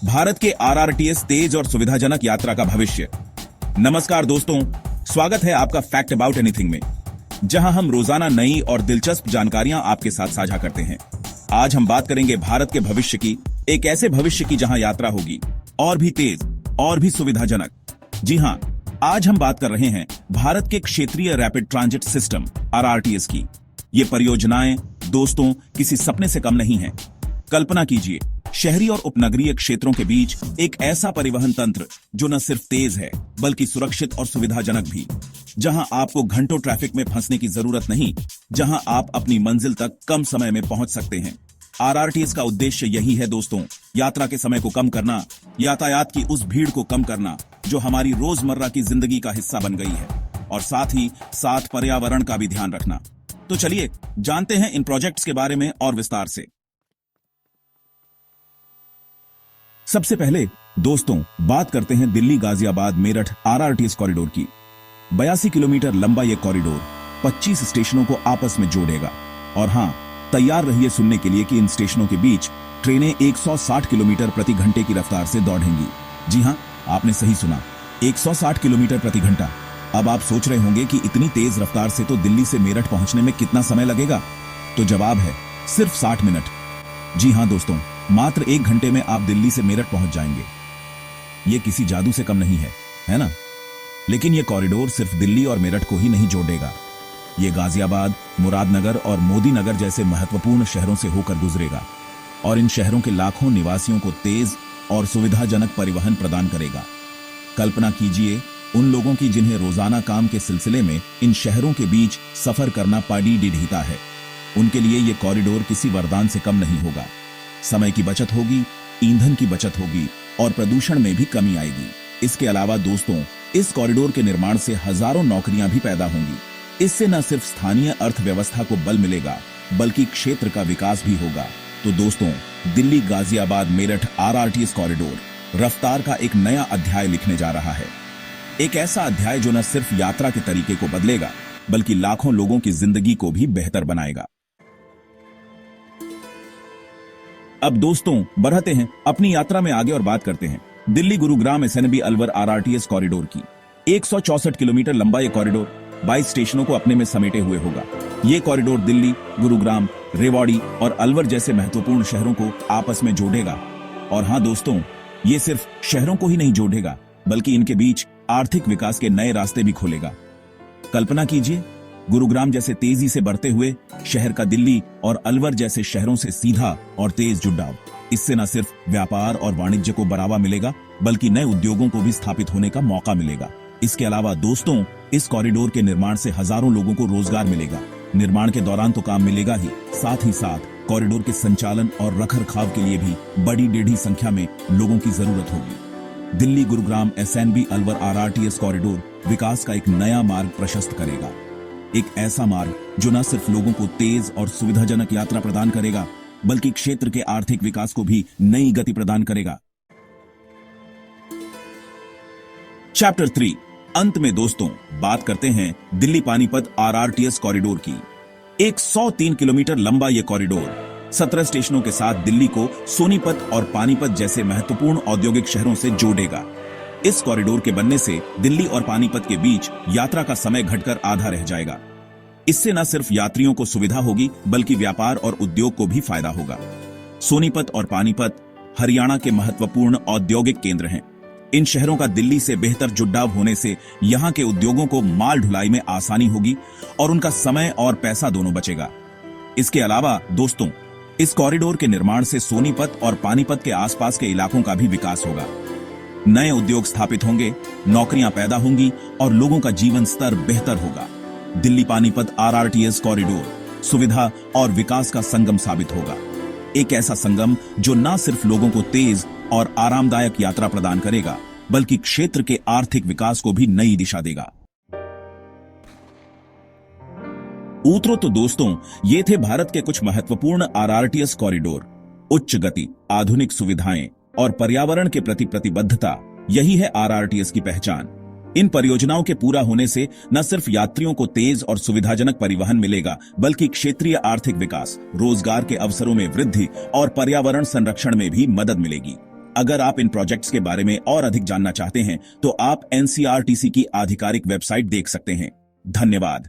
भारत के आरआरटीएस तेज और सुविधाजनक यात्रा का भविष्य। नमस्कार दोस्तों, स्वागत है आपका फैक्ट अबाउट एनीथिंग में, जहां हम रोजाना नई और दिलचस्प जानकारियां आपके साथ साझा करते हैं। आज हम बात करेंगे भारत के भविष्य की, एक ऐसे भविष्य की जहां यात्रा होगी और भी तेज और भी सुविधाजनक। जी हां, आज हम बात कर रहे हैं भारत के क्षेत्रीय रैपिड ट्रांजिट सिस्टम आरआरटीएस की। ये परियोजनाएं दोस्तों किसी सपने से कम नहीं है। कल्पना कीजिए, शहरी और उपनगरीय क्षेत्रों के बीच एक ऐसा परिवहन तंत्र जो न सिर्फ तेज है बल्कि सुरक्षित और सुविधाजनक भी, जहां आपको घंटों ट्रैफिक में फंसने की जरूरत नहीं, जहां आप अपनी मंजिल तक कम समय में पहुंच सकते हैं। आरआरटीएस का उद्देश्य यही है दोस्तों, यात्रा के समय को कम करना, यातायात की उस भीड़ को कम करना जो हमारी रोजमर्रा की जिंदगी का हिस्सा बन गई है, और साथ ही साथ पर्यावरण का भी ध्यान रखना। तो चलिए जानते हैं इन प्रोजेक्ट्स के बारे में और विस्तार से। सबसे पहले दोस्तों बात करते हैं दिल्ली गाजियाबाद मेरठ आरआरटीएस कॉरिडोर की। 82 किलोमीटर लंबा यह कॉरिडोर 25 स्टेशनों को आपस में जोड़ेगा। और हां, तैयार रहिए सुनने के लिए कि इन स्टेशनों के बीच ट्रेनें 160 किलोमीटर प्रति घंटे की रफ्तार से दौड़ेंगी। जी हां, आपने सही सुना, 160 किलोमीटर प्रति घंटा। अब आप सोच रहे होंगे कि इतनी तेज रफ्तार से तो दिल्ली से मेरठ पहुंचने में कितना समय लगेगा? तो जवाब है सिर्फ 60 मिनट। जी हां दोस्तों, मात्र 1 घंटे में आप दिल्ली से मेरठ पहुंच जाएंगे। यह किसी जादू से कम नहीं है ना? लेकिन यह कॉरिडोर सिर्फ दिल्ली और मेरठ को ही नहीं जोड़ेगा। यह गाजियाबाद, मुरादनगर और मोदीनगर जैसे महत्वपूर्ण शहरों से होकर गुजरेगा और इन शहरों के लाखों निवासियों को तेज और सुविधाजनक परिवहन प्रदान करेगा। कल्पना कीजिए उन लोगों की जिन्हें रोजाना काम के सिलसिले में इन शहरों के बीच सफर करना पड़ी डिढ़ीता है। उनके लिए यह कॉरिडोर किसी वरदान से कम नहीं होगा। समय की बचत होगी, ईंधन की बचत होगी और प्रदूषण में भी कमी आएगी। इसके अलावा दोस्तों, इस कॉरिडोर के निर्माण से हजारों नौकरियां भी पैदा होंगी। इससे न सिर्फ स्थानीय अर्थव्यवस्था को बल मिलेगा बल्कि क्षेत्र का विकास भी होगा। तो दोस्तों, दिल्ली गाजियाबाद मेरठ आरआरटीएस कॉरिडोर रफ्तार का एक नया अध्याय लिखने जा रहा है। एक ऐसा अध्याय जो न सिर्फ यात्रा के तरीके को बदलेगा बल्कि लाखों लोगों की जिंदगी को भी बेहतर बनाएगा। अब दोस्तों बढ़ते हैं अपनी यात्रा में आगे और बात करते हैं Delhi Gurugram SNB Alwar RRTS corridor की। 164 किलोमीटर लंबा यह कॉरिडोर 22 स्टेशनों को अपने में समेटे हुए होगा। यह कॉरिडोर दिल्ली, गुरुग्राम, रेवाड़ी और अलवर जैसे महत्वपूर्ण शहरों को आपस में जोड़ेगा। और हां दोस्तों, यह सिर्फ शहरों को ही नहीं जोड़ेगा बल्कि इनके बीच आर्थिक विकास के नए रास्ते भी खोलेगा। कल्पना कीजिए, गुरुग्राम जैसे तेजी से बढ़ते हुए शहर का दिल्ली और अलवर जैसे शहरों से सीधा और तेज जुड़ाव। इससे न सिर्फ व्यापार और वाणिज्य को बढ़ावा मिलेगा बल्कि नए उद्योगों को भी स्थापित होने का मौका मिलेगा। इसके अलावा दोस्तों, इस कॉरिडोर के निर्माण से हजारों लोगों को रोजगार मिलेगा। निर्माण के दौरान तो काम मिलेगा ही साथ कॉरिडोर के संचालन और रखरखाव के लिए भी बड़ी टेढ़ी संख्या में लोगों की जरूरत होगी। Delhi Gurugram SNB Alwar RRTS corridor विकास का एक नया मार्ग प्रशस्त करेगा। एक ऐसा मार्ग जो न सिर्फ लोगों को तेज और सुविधाजनक यात्रा प्रदान करेगा बल्कि क्षेत्र के आर्थिक विकास को भी नई गति प्रदान करेगा। चैप्टर 3 अंत में दोस्तों बात करते हैं दिल्ली पानीपत आरआरटीएस कॉरिडोर की। 103 किलोमीटर लंबा यह कॉरिडोर 17 स्टेशनों के साथ दिल्ली को सोनीपत और पानीपत जैसे महत्वपूर्ण औद्योगिक शहरों से जोड़ेगा। इस कॉरिडोर के बनने से दिल्ली और पानीपत के बीच यात्रा का समय घटकर आधा रह जाएगा। इससे न सिर्फ यात्रियों को सुविधा होगी बल्कि व्यापार और उद्योग को भी फायदा होगा। सोनीपत और पानीपत हरियाणा के महत्वपूर्ण औद्योगिक केंद्र हैं। इन शहरों का दिल्ली से बेहतर जुड़ाव होने से यहां के उद्योगों को माल ढुलाई में आसानी होगी और उनका समय और पैसा दोनों बचेगा। इसके अलावा दोस्तों, इस कॉरिडोर के निर्माण से सोनीपत और पानीपत के आसपास के इलाकों का भी विकास होगा। नए उद्योग स्थापित होंगे, नौकरियां पैदा होंगी और लोगों का जीवन स्तर बेहतर होगा। दिल्ली पानीपत आरआरटीएस कॉरिडोर सुविधा और विकास का संगम साबित होगा। एक ऐसा संगम जो न सिर्फ लोगों को तेज और आरामदायक यात्रा प्रदान करेगा बल्कि क्षेत्र के आर्थिक विकास को भी नई दिशा देगा। तो दोस्तों, ये थे भारत के कुछ महत्वपूर्ण आरआरटीएस कॉरिडोर। उच्च गति, आधुनिक सुविधाएं और पर्यावरण के प्रति प्रतिबद्धता, यही है आरआरटीएस की पहचान। इन परियोजनाओं के पूरा होने से न सिर्फ यात्रियों को तेज और सुविधाजनक परिवहन मिलेगा बल्कि क्षेत्रीय आर्थिक विकास, रोजगार के अवसरों में वृद्धि और पर्यावरण संरक्षण में भी मदद मिलेगी। अगर आप इन प्रोजेक्ट्स के बारे में और अधिक जानना चाहते हैं तो आप एनसीईआरटी की आधिकारिक वेबसाइट देख सकते हैं। धन्यवाद।